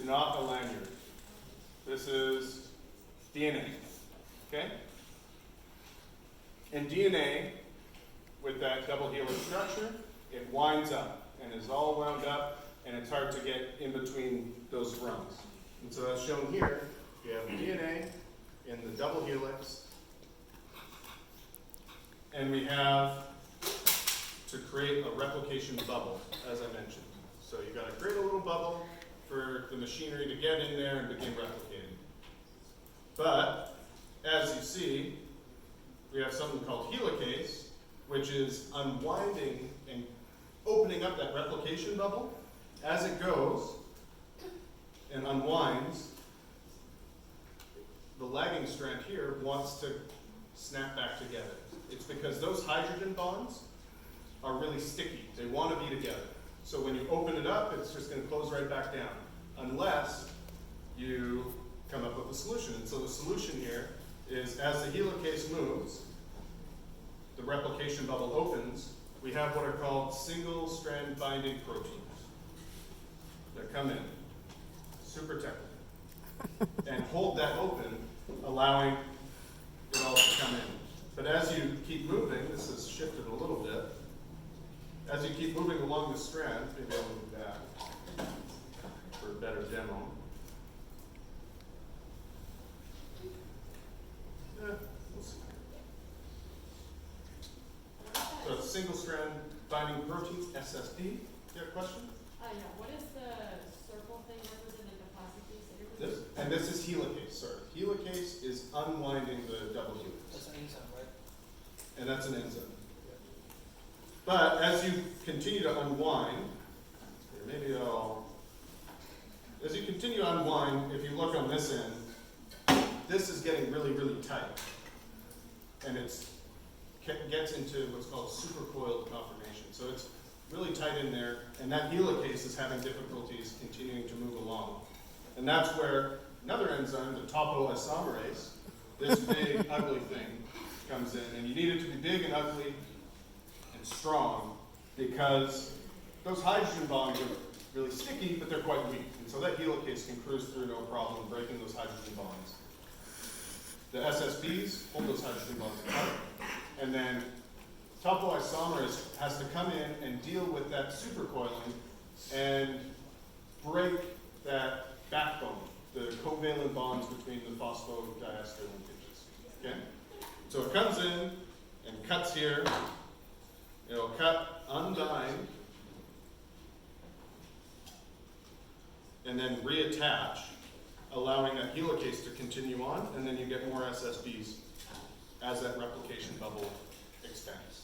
not a lanyard. This is DNA, okay? And DNA, with that double helix structure, it winds up and is all wound up, and it's hard to get in between those rungs. And so that's shown here. We have DNA in the double helix, and we have to create a replication bubble, as I mentioned. So you've got to create a little bubble for the machinery to get in there and begin replicating. But, as you see, we have something called helicase, which is unwinding and opening up that replication bubble. As it goes and unwinds, the lagging strand here wants to snap back together. It's because those hydrogen bonds are really sticky. They want to be together. So when you open it up, it's just going to close right back down, unless you come up with a solution. And so the solution here is, as the helicase moves, the replication bubble opens, we have what are called single strand binding proteins that come in, super technical, and hold that open, allowing it all to come in. But as you keep moving, this has shifted a little bit, as you keep moving along the strand, maybe I'll move that for a better demo. We'll see. So it's single strand binding proteins, SSP. You have a question? Yeah. What is the circle thing representing the plastic piece that you're This? And this is helicase, sorry. Helicase is unwinding the double helix. That's an enzyme, right? And that's an enzyme. But as you continue to unwind, as you continue to unwind, if you look on this end, this is getting really, really tight. And it gets into what's called supercoiled conformation. So it's really tight in there, and that helicase is having difficulties continuing to move along. And that's where another enzyme, the topoisomerase, this big, ugly thing, comes in. And you need it to be big and ugly and strong, because those hydrogen bonds are really sticky, but they're quite weak. And so that helicase can cruise through no problem, breaking those hydrogen bonds. The SSPs hold those hydrogen bonds apart. And then topoisomerase has to come in and deal with that supercoiling and break that backbone, the covalent bonds between the phosphodiester linkages. Okay? So it comes in and cuts here. It'll cut, unbind, and then reattach, allowing that helicase to continue on, and then you get more SSBs as that replication bubble expands.